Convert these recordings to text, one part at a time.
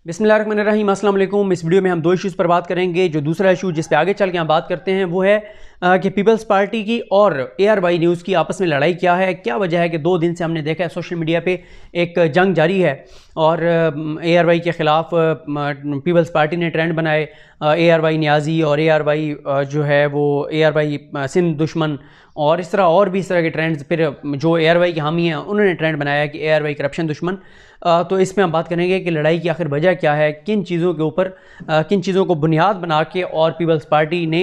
बिस्मिल्लाहिर्रहमानिर्रहीम, अस्सलाम वालेकुम। इस वीडियो में हम दो इश्यूज़ पर बात करेंगे। जो दूसरा इशू जिस पे आगे चल के हम बात करते हैं वो है कि पीपल्स पार्टी की और ARY न्यूज़ की आपस में लड़ाई क्या है, क्या वजह है कि 2 दिन से हमने देखा है सोशल मीडिया पे एक जंग जारी है और ARY के ख़िलाफ़ पीपल्स पार्टी ने ट्रेंड बनाए। ARY न्याजी और ARY जो है वो ARY सिंध दुश्मन और इस तरह के ट्रेंड्स, फिर जो ARY के हामी हैं उन्होंने ट्रेंड बनाया कि ARY करप्शन दुश्मन। तो इसमें हम बात करेंगे कि लड़ाई की आखिर वजह क्या है, किन चीज़ों के ऊपर किन चीज़ों को बुनियाद बना के और पीपल्स पार्टी ने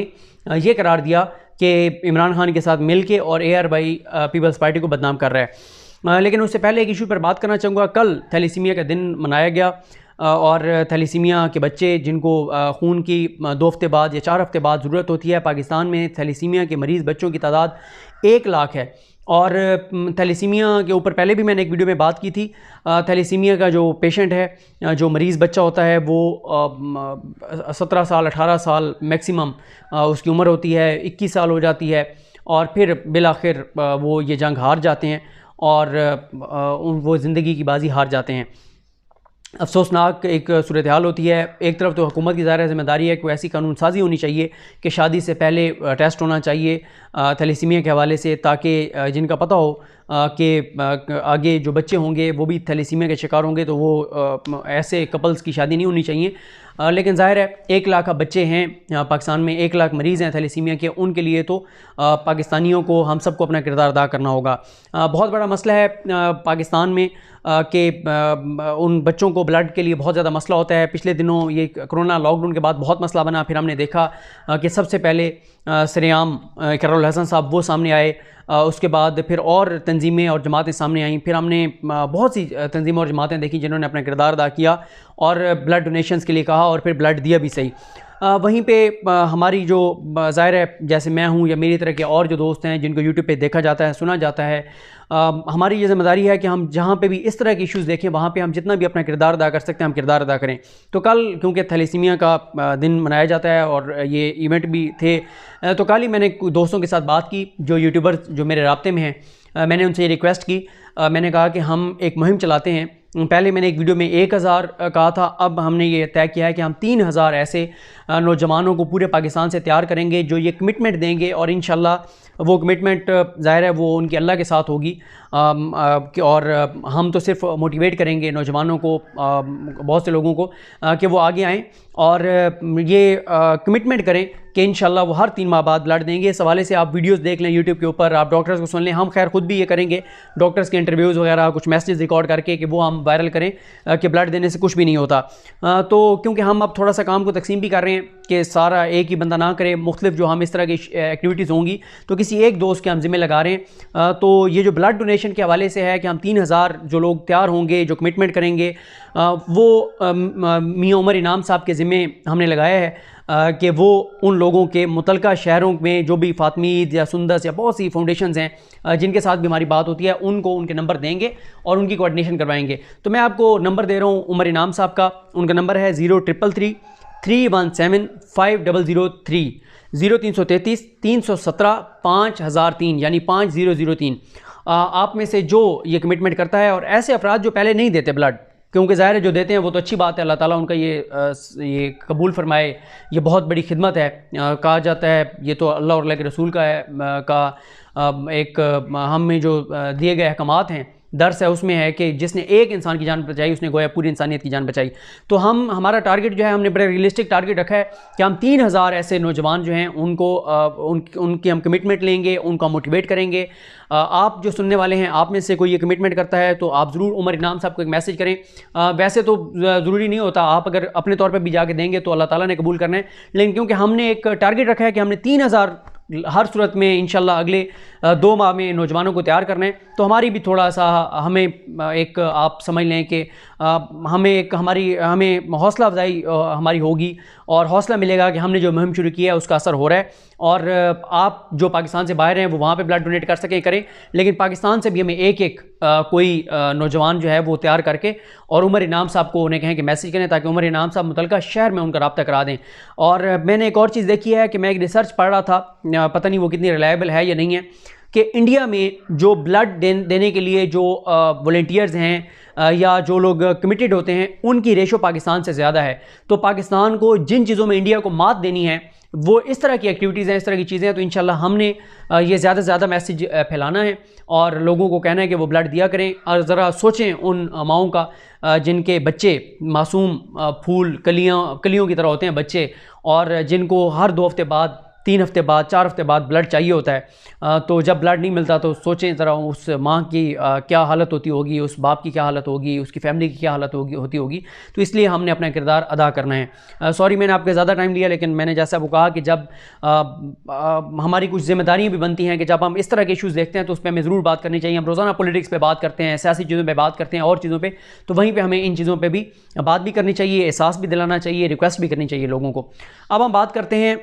ये करार दिया कि इमरान खान के साथ मिल के और ARY पीपल्स पार्टी को बदनाम कर रहा है। लेकिन उससे पहले एक इशू पर बात करना चाहूँगा। कल थैलीसीमिया का दिन मनाया गया और थैलीसीमिया के बच्चे जिनको खून की 2 हफ्ते बाद या 4 हफ्ते बाद ज़रूरत होती है, पाकिस्तान में थैलीसीमिया के मरीज़ बच्चों की तादाद 1 लाख है। और थैलीसीमिया के ऊपर पहले भी मैंने एक वीडियो में बात की थी। थैलीसीमिया का जो पेशेंट है, जो मरीज़ बच्चा होता है, वो 17 साल 18 साल मैक्सिमम उसकी उम्र होती है, 21 साल हो जाती है और फिर बिलाखिर वो ये जंग हार जाते हैं और वो ज़िंदगी की बाजी हार जाते हैं। अफसोसनाक एक सूरत हाल होती है। एक तरफ तो हुकूमत की ज़ाहिर ज़िम्मेदारी है कि ऐसी कानून साजी होनी चाहिए कि शादी से पहले टेस्ट होना चाहिए थैलीसीमिया के हवाले से, ताकि जिनका पता हो कि आगे जो बच्चे होंगे वो भी थैलीसीमिया के शिकार होंगे तो वो ऐसे कपल्स की शादी नहीं होनी चाहिए। लेकिन ज़ाहिर है 1 लाख अब बच्चे हैं पाकिस्तान में, 1 लाख मरीज़ हैं थैलीसीमिया के, उनके लिए तो पाकिस्तानियों को हम सबको अपना किरदार अदा करना होगा। बहुत बड़ा मसला है पाकिस्तान में कि उन बच्चों को ब्लड के लिए बहुत ज़्यादा मसला होता है। पिछले दिनों ये कोरोना लॉकडाउन के बाद बहुत मसला बना, फिर हमने देखा कि सबसे पहले सरेआम इकरारुल हसन साहब वो सामने आए, उसके बाद फिर और तंजीमें और जमातें सामने आईं, फिर हमने बहुत सी तंजीमें और जमातें देखी जिन्होंने अपना किरदार अदा किया और ब्लड डोनेशंस के लिए कहा और फिर ब्लड दिया भी सही। वहीं पे हमारी जो ज़ाहिर है जैसे मैं हूँ या मेरी तरह के और जो दोस्त हैं जिनको यूट्यूब पे देखा जाता है, सुना जाता है, हमारी ये ज़िम्मेदारी है कि हम जहाँ पे भी इस तरह के इश्यूज़ देखें वहाँ पे हम जितना भी अपना किरदार अदा कर सकते हैं हम किरदार अदा करें। तो कल क्योंकि थैलीसीमिया का दिन मनाया जाता है और ये इवेंट भी थे, तो कल ही मैंने दोस्तों के साथ बात की जो यूट्यूबर जो मेरे राब्ते में हैं। मैंने उनसे ये रिक्वेस्ट की, मैंने कहा कि हम एक मुहिम चलाते हैं। पहले मैंने एक वीडियो में 1000 कहा था, अब हमने ये तय किया है कि हम 3000 ऐसे नौजवानों को पूरे पाकिस्तान से तैयार करेंगे जो ये कमिटमेंट देंगे और इंशाल्लाह वो कमिटमेंट ज़ाहिर है वो उनकी अल्लाह के साथ होगी। और हम तो सिर्फ मोटिवेट करेंगे नौजवानों को, बहुत से लोगों को कि वो आगे आएँ और ये कमिटमेंट करें कि इंशाल्लाह वो हर 3 माह बाद ब्लड देंगे। इस हवाले से आप वीडियोस देख लें यूट्यूब के ऊपर, आप डॉक्टर्स को सुन लें। हम खैर खुद भी ये करेंगे, डॉक्टर्स के इंटरव्यूज़ वगैरह कुछ मैसेज रिकॉर्ड करके कि वो हम वायरल करें कि ब्लड देने से कुछ भी नहीं होता। तो क्योंकि हम अब थोड़ा सा काम को तकसीम भी कर रहे हैं कि सारा एक ही बंदा ना करे, मुख्तलिफ जो हम इस तरह की एक्टिविटीज़ होंगी तो किसी एक दोस्त के हम ज़िम्मे लगा रहे हैं। तो ये जो ब्लड डोनेशन के हवाले से है कि हम 3000 जो लोग तैयार होंगे, जो कमिटमेंट करेंगे, वो मियां उमर इनाम साहब के ज़िम्मे हमने लगाया है कि वो उन लोगों के मुतलका शहरों में जो भी फातमीद या सुंदस या बहुत सी फाउंडेशंस हैं जिनके साथ भी हमारी बात होती है, उनको उनके नंबर देंगे और उनकी कोऑर्डिनेशन करवाएंगे। तो मैं आपको नंबर दे रहा हूँ उमर इनाम साहब का। उनका नंबर है 0333 317 5003, 0333 317 5003 यानी 5003। आप में से जो ये कमिटमेंट करता है और ऐसे अफराद जो पहले नहीं देते ब्लड, क्योंकि ज़ाहिर है जो देते हैं वो तो अच्छी बात है, अल्लाह ताला उनका ये कबूल फरमाए, ये बहुत बड़ी खिदमत है। कहा जाता है ये तो अल्लाह और अल्लाह के रसूल का है एक हमें जो दिए गए अहकामात हैं, दर्स है, उसमें है कि जिसने एक इंसान की जान बचाई उसने गोया पूरी इंसानियत की जान बचाई। तो हमारा टारगेट जो है, हमने बड़ा रियलिस्टिक टारगेट रखा है कि हम 3000 ऐसे नौजवान जो हैं उनको उनकी हम कमिटमेंट लेंगे, उनको मोटिवेट करेंगे। आप जो सुनने वाले हैं, आप में से कोई ये कमिटमेंट करता है तो आप ज़रूर उमर इनाम साहब को एक मैसेज करें। वैसे तो ज़रूरी नहीं होता, आप अगर अपने तौर पर भी जाके देंगे तो अल्लाह ताला ने कबूल करना है, लेकिन क्योंकि हमने एक टारगेट रखा है कि हमने 3000 हर सूरत में इंशाल्लाह अगले 2 माह में नौजवानों को तैयार करना है, तो हमारी भी थोड़ा सा हमें एक आप समझ लें कि हमें हौसला अफजाई हमारी होगी और हौसला मिलेगा कि हमने जो मुहिम शुरू की है उसका असर हो रहा है। और आप जो पाकिस्तान से बाहर हैं वो वहाँ पे ब्लड डोनेट कर सकें करें, लेकिन पाकिस्तान से भी हमें एक कोई नौजवान जो है वो तैयार करके और उमर इनाम साहब को उन्हें कहें कि मैसेज करें ताकि उमर इनाम साहब मुतलका शहर में उनका रब्ता करा दें। और मैंने एक और चीज़ देखी है कि मैं एक रिसर्च पढ़ रहा था, पता नहीं वो कितनी रिलायबल है या नहीं है, कि इंडिया में जो ब्लड देने के लिए जो वॉलंटियर्स हैं या जो लोग कमिटेड होते हैं उनकी रेशो पाकिस्तान से ज़्यादा है। तो पाकिस्तान को जिन चीज़ों में इंडिया को मात देनी है वो इस तरह की एक्टिविटीज़ हैं, इस तरह की चीज़ें हैं। तो इंशाल्लाह हमने ये ज़्यादा से ज़्यादा मैसेज फैलाना है और लोगों को कहना है कि वो ब्लड दिया करें। और ज़रा सोचें उन माओं का जिनके बच्चे मासूम फूल कलियों की तरह होते हैं बच्चे, और जिनको हर 2 हफ्ते बाद, 3 हफ्ते बाद, 4 हफ्ते बाद ब्लड चाहिए होता है। तो जब ब्लड नहीं मिलता तो सोचें ज़रा उस माँ की क्या हालत होती होगी, उस बाप की क्या हालत होगी, उसकी फैमिली की क्या हालत होती होगी। तो इसलिए हमने अपना किरदार अदा करना है। सॉरी मैंने आपके ज़्यादा टाइम लिया, लेकिन मैंने जैसा वो कहा कि जब हमारी कुछ जिम्मेदारियाँ भी बनती हैं कि जब हम इस तरह के इशूज़ देखते हैं तो उस पर हमें ज़रूर बात करनी चाहिए। हम रोज़ाना पॉलिटिक्स पे बात करते हैं, सियासी चीज़ों पर बात करते हैं और चीज़ों पर, तो वहीं पर हमें इन चीज़ों पर भी बात भी करनी चाहिए, एहसास भी दिलाना चाहिए, रिक्वेस्ट भी करनी चाहिए लोगों को। अब हम बात करते हैं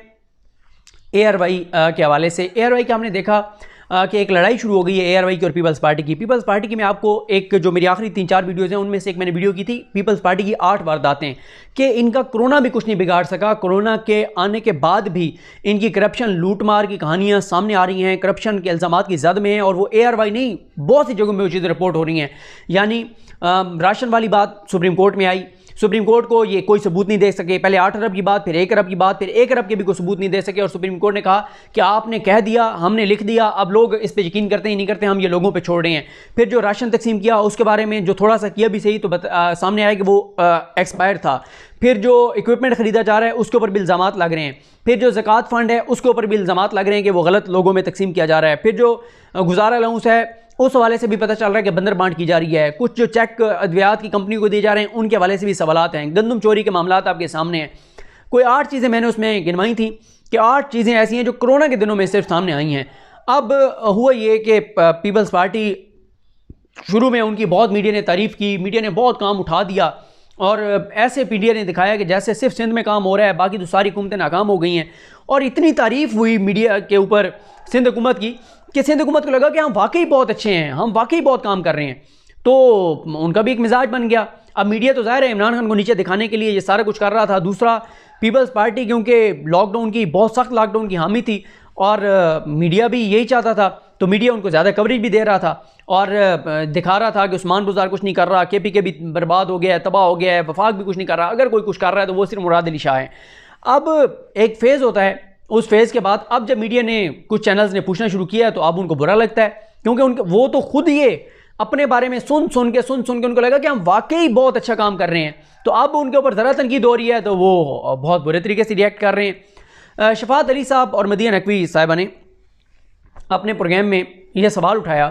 ARY के हवाले से। ARY का हमने देखा कि एक लड़ाई शुरू हो गई है ARY की और पीपल्स पार्टी की। पीपल्स पार्टी की मैं आपको एक जो मेरी आखिरी 3-4 वीडियोज़ हैं उनमें से एक मैंने वीडियो की थी, पीपल्स पार्टी की 8 वारदातें कि इनका कोरोना भी कुछ नहीं बिगाड़ सका। कोरोना के आने के बाद भी इनकी करप्शन लूटमार की कहानियाँ सामने आ रही हैं, करप्शन के इल्ज़ामात की जद में हैं, और वो ARY नहीं बहुत सी जगहों में वो चीज़ें रिपोर्ट हो रही हैं। यानी राशन वाली बात सुप्रीम कोर्ट में आई, सुप्रीम कोर्ट को ये कोई सबूत नहीं दे सके। पहले 8 अरब की बात, फिर 1 अरब की बात, फिर 1 अरब के भी कोई सबूत नहीं दे सके, और सुप्रीम कोर्ट ने कहा कि आपने कह दिया, हमने लिख दिया, अब लोग इस पे यकीन करते हैं नहीं करते, हम ये लोगों पे छोड़ रहे हैं। फिर जो राशन तकसीम किया उसके बारे में जो थोड़ा सा किया भी सही तो सामने आया कि वो एक्सपायर था। फिर जो इक्विपमेंट खरीदा जा रहा है उसके ऊपर भी इल्ज़ामात लग रहे हैं। फिर जो ज़कात फ़ंड है उसके ऊपर भी इल्ज़ामात लग रहे हैं कि वो गलत लोगों में तकसीम किया जा रहा है। फिर जो गुजारा अलाउंस है उस हवाले से भी पता चल रहा है कि बंदर बांट की जा रही है। कुछ जो चेक अद्वियात की कंपनी को दिए जा रहे हैं उनके हवाले से भी सवालात हैं। गंदम चोरी के मामलात आपके सामने हैं। कोई 8 चीज़ें मैंने उसमें गिनवाई थी कि 8 चीज़ें ऐसी हैं जो कोरोना के दिनों में सिर्फ सामने आई हैं। अब हुआ ये कि पीपल्स पार्टी शुरू में उनकी बहुत मीडिया ने तारीफ़ की, मीडिया ने बहुत काम उठा दिया, और ऐसे मीडिया ने दिखाया कि जैसे सिर्फ सिंध में काम हो रहा है, बाकी तो सारी हुकूमतें नाकाम हो गई हैं। और इतनी तारीफ़ हुई मीडिया के ऊपर सिंध हुकूमत की कि सिंध हुकूमत को लगा कि हम वाकई बहुत अच्छे हैं, हम वाकई बहुत काम कर रहे हैं। तो उनका भी एक मिजाज बन गया। अब मीडिया तो ज़ाहिर है इमरान खान को नीचे दिखाने के लिए ये सारा कुछ कर रहा था। दूसरा, पीपल्स पार्टी क्योंकि लॉकडाउन की, बहुत सख्त लॉकडाउन की हामी थी और मीडिया भी यही चाहता था, तो मीडिया उनको ज़्यादा कवरेज भी दे रहा था और दिखा रहा था कि उस्मान बुज़दार कुछ नहीं कर रहा, KPK भी बर्बाद हो गया है, तबाह हो गया है, वफाक भी कुछ नहीं कर रहा। अगर कोई कुछ कर रहा है तो वो सिर्फ मुराद अली शाह है। अब एक फ़ेज़ होता है, उस फेज़ के बाद अब जब मीडिया ने, कुछ चैनल्स ने पूछना शुरू किया है तो अब उनको बुरा लगता है, क्योंकि उनके वो तो खुद ये अपने बारे में सुन सुन के उनको लगा कि हम वाकई बहुत अच्छा काम कर रहे हैं। तो अब उनके ऊपर ज़रा तनकीद हो रही है तो वो बहुत बुरे तरीके से रिएक्ट कर रहे हैं। शफात अली साहब और मदीना नकवी साहिबा ने अपने प्रोग्राम में यह सवाल उठाया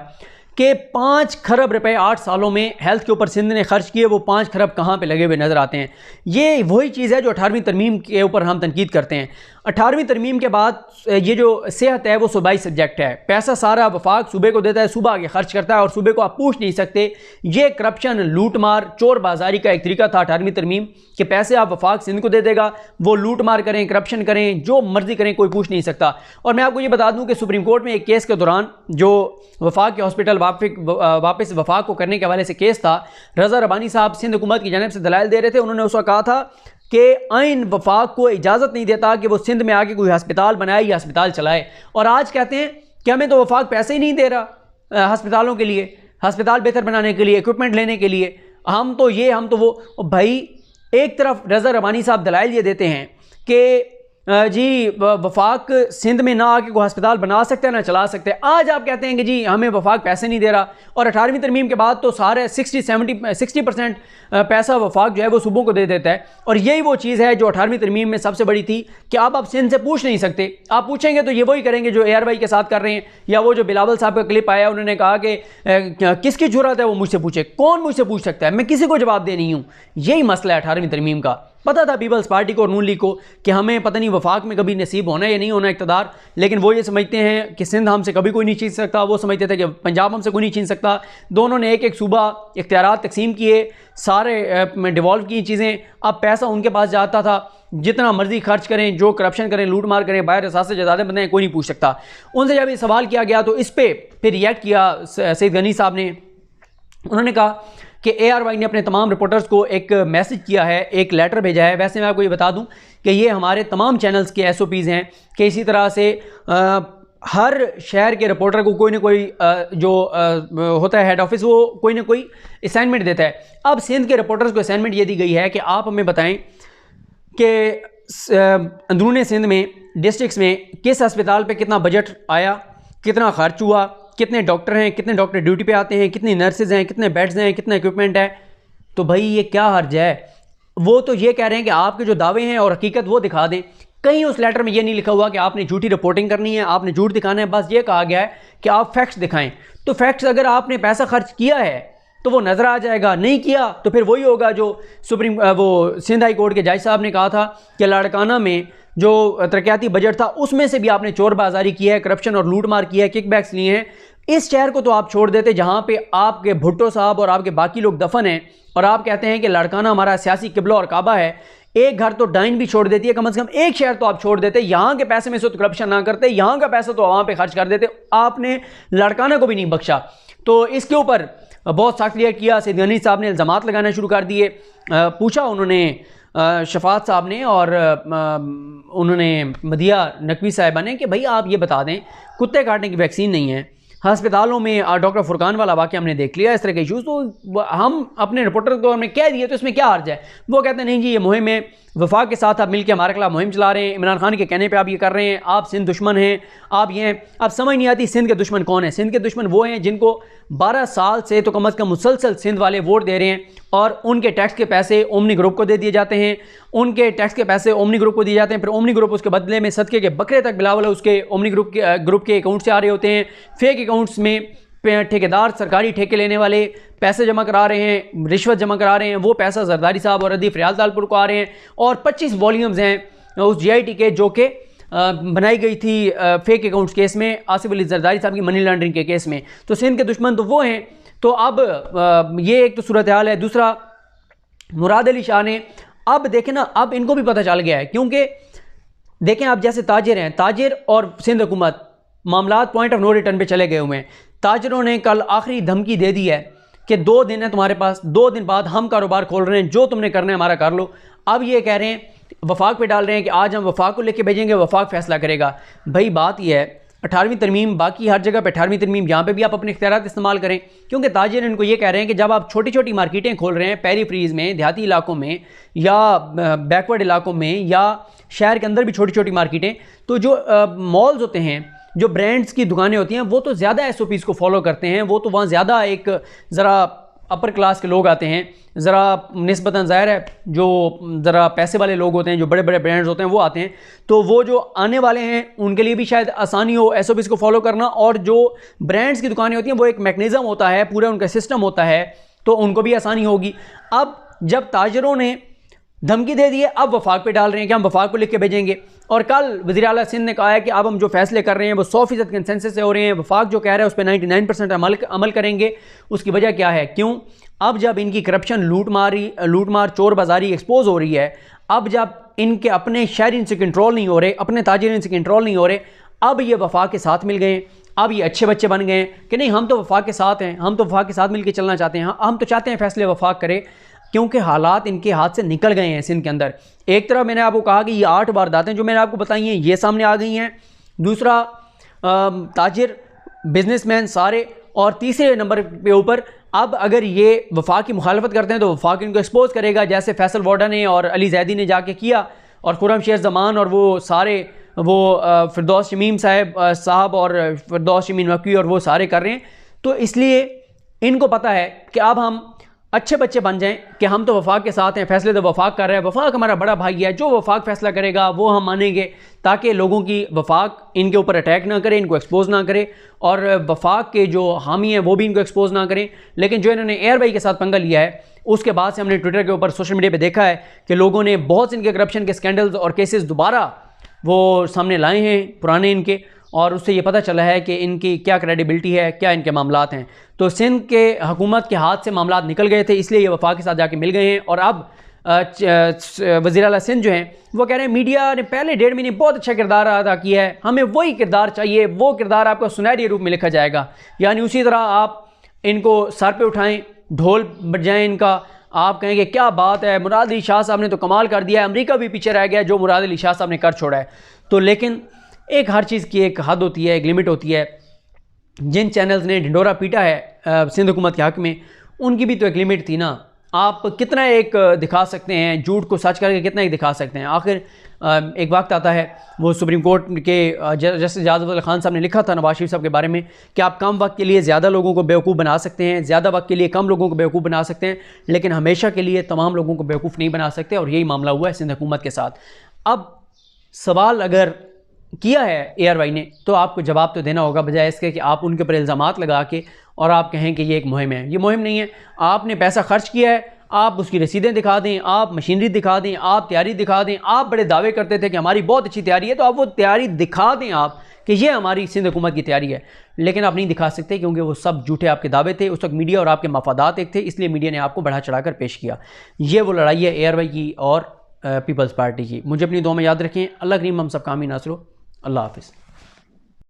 कि 5 खरब रुपए 8 सालों में हेल्थ के ऊपर सिंध ने खर्च किए, वो 5 खरब कहाँ पे लगे हुए नज़र आते हैं। ये वही चीज़ है जो 18वीं तरमीम के ऊपर हम तनकीद करते हैं। 18वीं तरमीम के बाद ये जो सेहत है वो सूबाई सब्जेक्ट है, पैसा सारा वफाक सूबे को देता है, सूबा आगे खर्च करता है और सूबे को आप पूछ नहीं सकते। ये करप्शन, लूट मार, चोर बाजारी का एक तरीका था 18वीं तरमीम के पैसे आप वफाक सिंध को दे देगा, वो लूट मार करें, करप्शन करें, जो मर्जी करें, कोई पूछ नहीं सकता। और मैं आपको ये बता दूं कि सुप्रीम कोर्ट में एक केस के दौरान जो वफाक के हॉस्पिटल वापस वफाक को करने के हवाले से केस था, रज़ा रबानी साहब सिंध हुकूमत की जानिब से दलाइल दे रहे थे। उन्होंने उस वक्त कहा था कि आइन वफाक को इजाज़त नहीं देता कि वो सिंध में आके कोई हस्पताल बनाए या हस्पताल चलाए, और आज कहते हैं कि हमें तो वफाक पैसे ही नहीं दे रहा हस्पतालों के लिए, हस्पताल बेहतर बनाने के लिए, इक्विपमेंट लेने के लिए। हम तो वो भाई, एक तरफ रज़ा रबानी साहब दलाइल ये देते हैं कि जी वफाक सिंध में ना आके कोई हस्पताल बना सकते हैं ना चला सकते हैं। आज आप कहते हैं कि जी हमें वफाक पैसे नहीं दे रहा, और 18वीं तरमीम के बाद तो सारे 60% पैसा वफाक जो है वो सूबों को दे देता है। और यही वो चीज़ है जो 18वीं तरमीम में सबसे बड़ी थी कि अब आप सिंध से पूछ नहीं सकते। आप पूछेंगे तो ये वही करेंगे जो ARY के साथ कर रहे हैं, या वो जो बिलावल साहब का क्लिप आया, उन्होंने कहा कि किसकी जुर्रत है वो मुझसे पूछे। कौन मुझसे पूछ सकता है, मैं किसी को जवाब दे नहीं हूँ। यही मसला है 18वीं तरमीम का। पता था पीपल्स पार्टी को और नून लीग को कि हमें पता नहीं वफाक में कभी नसीब होना है या नहीं होना इक़्तिदार, लेकिन वो ये समझते हैं कि सिंध हमसे कभी कोई नहीं छीन सकता, वो समझते थे कि पंजाब हमसे कोई नहीं छीन सकता। दोनों ने एक एक सूबा इख्तियारात तकसीम किए, सारे में डिवॉल्व की चीज़ें। अब पैसा उनके पास जाता था, जितना मर्जी खर्च करें, जो करप्शन करें, लूट मार करें, बाहर एहसास से ज़्यादा बंदे कोई नहीं पूछ सकता। उनसे जब ये सवाल किया गया तो इस पर फिर रिएक्ट किया सईद गनी साहब ने। उन्होंने कहा कि ARY ने अपने तमाम रिपोर्टर्स को एक मैसेज किया है, एक लेटर भेजा है। वैसे मैं आपको ये बता दूं कि ये हमारे तमाम चैनल्स के SOPs हैं कि इसी तरह से हर शहर के रिपोर्टर को कोई ना कोई जो होता है हेड ऑफिस, वो कोई ना कोई असाइनमेंट देता है। अब सिंध के रिपोर्टर्स को असाइनमेंट ये दी गई है कि आप हमें बताएं कि अंदरूनी सिंध में डिस्ट्रिक्ट्स में किस अस्पताल पे कितना बजट आया, कितना खर्च हुआ, कितने डॉक्टर हैं, कितने डॉक्टर ड्यूटी पे आते हैं, कितनी नर्सेज हैं, कितने बेड्स हैं, कितना इक्विपमेंट है। तो भाई ये क्या हर्ज है? वो तो ये कह रहे हैं कि आपके जो दावे हैं और हकीकत वो दिखा दें। कहीं उस लेटर में ये नहीं लिखा हुआ कि आपने झूठी रिपोर्टिंग करनी है, आपने झूठ दिखाना है। बस ये कहा गया है कि आप फैक्ट्स दिखाएं। तो फैक्ट्स, अगर आपने पैसा खर्च किया है तो वो नज़र आ जाएगा, नहीं किया तो फिर वही होगा जो वो सिंध हाई कोर्ट के जज साहब ने कहा था कि लाड़काना में जो तरक्याती बजट था उसमें से भी आपने चोर बाजारी की है, करप्शन और लूट मार की है, किकबैक्स लिए हैं। इस शहर को तो आप छोड़ देते जहाँ पे आपके भुट्टो साहब और आपके बाकी लोग दफन हैं, और आप कहते हैं कि लाड़काना हमारा सियासी किबला और काबा है। एक घर तो डाइन भी छोड़ देती है, कम से कम एक शहर तो आप छोड़ देते, यहाँ के पैसे में से तो करप्शन ना करते, यहाँ का पैसा तो वहाँ पे खर्च कर देते। आपने लाड़काना को भी नहीं बख्शा। तो इसके ऊपर बहुत सख्त रिएक्ट किया। सैयद गनी साहब ने इल्ज़ामात लगाना शुरू कर दिए। पूछा उन्होंने शफात साहब ने और उन्होंने मदिया नकवी साहिबा ने कि भाई आप ये बता दें, कुत्ते काटने की वैक्सीन नहीं है, अस्पतालों में डॉक्टर फुरकान वाला वाक़या हमने देख लिया, इस तरह के इशूज़, तो हम अपने रिपोर्टर को हमने कह दिए, तो इसमें क्या हर्ज है? वो कहते हैं नहीं जी, ये मुहिम है, वफाक के साथ आप मिलकर हमारे खिलाफ मुहिम चला रहे हैं, इमरान खान के कहने पे आप ये कर रहे हैं, आप सिंध दुश्मन हैं, आप ये हैं। अब समझ नहीं आती सिंध के दुश्मन कौन है। सिंध के दुश्मन वो हैं जिनको 12 साल से तो कम अज़ कम मुसलसल सिंध वाले वोट दे रहे हैं, और उनके टैक्स के पैसे ओमनी ग्रुप को दे दिए जाते हैं, उनके टैक्स के पैसे ओमनी ग्रुप को दिए जाते हैं। फिर ओमनी ग्रुप उसके बदले में सदके के बकरे तक बिलावल उसके ओमनी ग्रुप के अकाउंट से आ रहे होते हैं। फेक अकाउंट्स में ठेकेदार सरकारी ठेके लेने वाले पैसे जमा करा रहे हैं, रिश्वत जमा करा रहे हैं, वो पैसा जरदारी साहब और अदीफ रियाज दालपुर को आ रहे हैं। और 25 वॉल्यूम्स हैं उस GIT के जो कि बनाई गई थी फेक अकाउंट्स केस में, आसिफ अली जरदारी साहब की मनी लॉन्ड्रिंग के केस में। तो सिंध के दुश्मन तो वो हैं। तो अब ये एक तो सूरत हाल है। दूसरा, मुराद अली शाह ने, अब देखें ना, अब इनको भी पता चल गया है, क्योंकि देखें आप जैसे ताजिर हैं, ताजिर और सिंध हुकूमत मामलात पॉइंट ऑफ नो रिटर्न पे चले गए हुए हैं। ताजिरों ने कल आखिरी धमकी दे दी है कि 2 दिन है तुम्हारे पास, 2 दिन बाद हम कारोबार खोल रहे हैं, जो तुमने करना है हमारा कर लो। अब ये कह रहे हैं, वफाक पे डाल रहे हैं कि आज हम वफाक को लेके भेजेंगे, वफाक फैसला करेगा। भाई बात यह है, 18वीं तरमीम बाकी हर जगह पे 18वीं तरमीम, यहाँ पे भी आप अपने इख्तियारात इस्तेमाल करें, क्योंकि ताजिर इनको ये कह रहे हैं कि जब आप छोटी छोटी मार्केटें खोल रहे हैं पेरीफ्रीज में, देहाती इलाकों में या बैकवर्ड इलाकों में या शहर के अंदर भी छोटी छोटी मार्केटें, तो जो मॉल्स होते हैं, जो ब्रांड्स की दुकानें होती हैं, वो तो ज़्यादा SOPs को फॉलो करते हैं, वो तो वहाँ ज़्यादा एक ज़रा अपर क्लास के लोग आते हैं, ज़रा निस्बतन ज़ाहिर है जो ज़रा पैसे वाले लोग होते हैं, जो बड़े बड़े ब्रांड्स होते हैं वो आते हैं। तो वो जो आने वाले हैं उनके लिए भी शायद आसानी हो SOPs को फॉलो करना, और जो ब्रांड्स की दुकानें होती हैं वो एक मैकेनिज़्म होता है, पूरा उनका सिस्टम होता है, तो उनको भी आसानी होगी। अब जब ताजरों ने धमकी दे दी है, अब वफाक पे डाल रहे हैं कि हम वफाक को लिख के भेजेंगे। और कल वज़ीर आला सिंध ने कहा है कि अब हम जो फैसले कर रहे हैं वो 100% कंसेंसस से हो रहे हैं, वफाक जो कह रहा है उस पर 99% अमल करेंगे। उसकी वजह क्या है? क्यों? अब जब इनकी करप्शन, लूटमार, चोर बाजारी एक्सपोज हो रही है, अब जब इनके अपने शहर इनसे कंट्रोल नहीं हो रहे, अपने ताजिर इनसे कंट्रोल नहीं हो रहे, अब ये वफाक के साथ मिल गए, अब ये अच्छे बच्चे बन गए कि नहीं हम तो वफाक के साथ हैं, हम तो वफाक के साथ मिलकर चलना चाहते हैं, हम तो चाहते हैं फैसले वफाक करे, क्योंकि हालात इनके हाथ से निकल गए हैं सिंध के अंदर। एक तरफ मैंने आपको कहा कि ये 8 वारदातें जो मैंने आपको बताई हैं ये सामने आ गई हैं, दूसरा ताजिर, बिजनेसमैन सारे, और तीसरे नंबर पे ऊपर अब अगर ये वफाक की मुखालफत करते हैं तो वफाक इनको एक्सपोज करेगा, जैसे फैसल वाडा ने और अली जैदी ने जाके किया, और खुर्रम शेर जमान और वो सारे वो फिरदौस शमीम साहब और फिरदौस शमीम मक्की और वो सारे कर रहे हैं। तो इसलिए इनको पता है कि अब हम अच्छे बच्चे बन जाएं कि हम तो वफाक के साथ हैं, फैसले तो वफाक कर रहे हैं, वफाक हमारा बड़ा भाई है, जो वफाक फैसला करेगा वो हम मानेंगे, ताकि लोगों की वफाक इनके ऊपर अटैक ना करे, इनको एक्सपोज ना करे, और वफाक के जो हामी हैं वो भी इनको एक्सपोज ना करें। लेकिन जो इन्होंने एयर भाई के साथ पंगा लिया है, उसके बाद से हमने ट्विटर के ऊपर, सोशल मीडिया पर देखा है कि लोगों ने बहुत से इनके करप्शन के स्कैंडल्स और केसेस दोबारा वो सामने लाए हैं, पुराने इनके, और उससे ये पता चला है कि इनकी क्या क्रेडिबिलिटी है, क्या इनके मामलात हैं। तो सिंध के हुकूमत के हाथ से मामलात निकल गए थे, इसलिए ये वफाक के साथ जाके मिल गए हैं। और अब वज़ीर आला सिंध जो हैं वो कह रहे हैं मीडिया ने पहले 1.5 महीने बहुत अच्छा किरदार अदा किया है, हमें वही किरदार चाहिए, वो किरदार आपको सुनहरे रूप में लिखा जाएगा। यानी उसी तरह आप इनको सर पे उठाएं, ढोल बजाएं इनका, आप कहेंगे क्या बात है, मुराद अली शाह साहब ने तो कमाल कर दिया है, अमेरिका भी पीछे रह गया जो मुराद अली शाह साहब ने कर छोड़ा है। तो लेकिन एक हर चीज़ की एक हद होती है, एक लिमिट होती है। जिन चैनल्स ने ढिंडोरा पीटा है सिंध हुकूमत के हक़ में, उनकी भी तो एक लिमिट थी ना। आप कितना एक दिखा सकते हैं, झूठ को सच करके कितना एक दिखा सकते हैं। आखिर एक वक्त आता है, वो सुप्रीम कोर्ट के जस्टिस एजाज़ अली ख़ान साहब ने लिखा था नवाज शरीफ साहब के बारे में कि आप कम वक्त के लिए ज़्यादा लोगों को बेवकूफ़ बना सकते हैं, ज़्यादा वक्त के लिए कम लोगों को बेवकूफ़ बना सकते हैं, लेकिन हमेशा के लिए तमाम लोगों को बेवकूफ़ नहीं बना सकते। और यही मामला हुआ है सिंध हुकूमत के साथ। अब सवाल अगर किया है ARY ने, तो आपको जवाब तो देना होगा, बजाय इसके कि आप उनके ऊपर इल्ज़ामात लगा के और आप कहें कि ये एक मुहिम है। ये मुहिम नहीं है। आपने पैसा खर्च किया है, आप उसकी रसीदें दिखा दें, आप मशीनरी दिखा दें, आप तैयारी दिखा दें। आप बड़े दावे करते थे कि हमारी बहुत अच्छी तैयारी है, तो आप वो तैयारी दिखा दें आप कि ये हमारी सिंध हुकूमत की तैयारी है। लेकिन आप नहीं दिखा सकते क्योंकि वो सब झूठे आपके दावे थे। उस वक्त मीडिया और आपके मफादात एक थे, इसलिए मीडिया ने आपको बढ़ा चढ़ा कर पेश किया। ये वो लड़ाई है ARY की और पीपल्स पार्टी की। मुझे अपनी दुआ में याद रखें। अल्लाह करीम हम सब कामी नासरो। अल्लाह हाफ़िज़।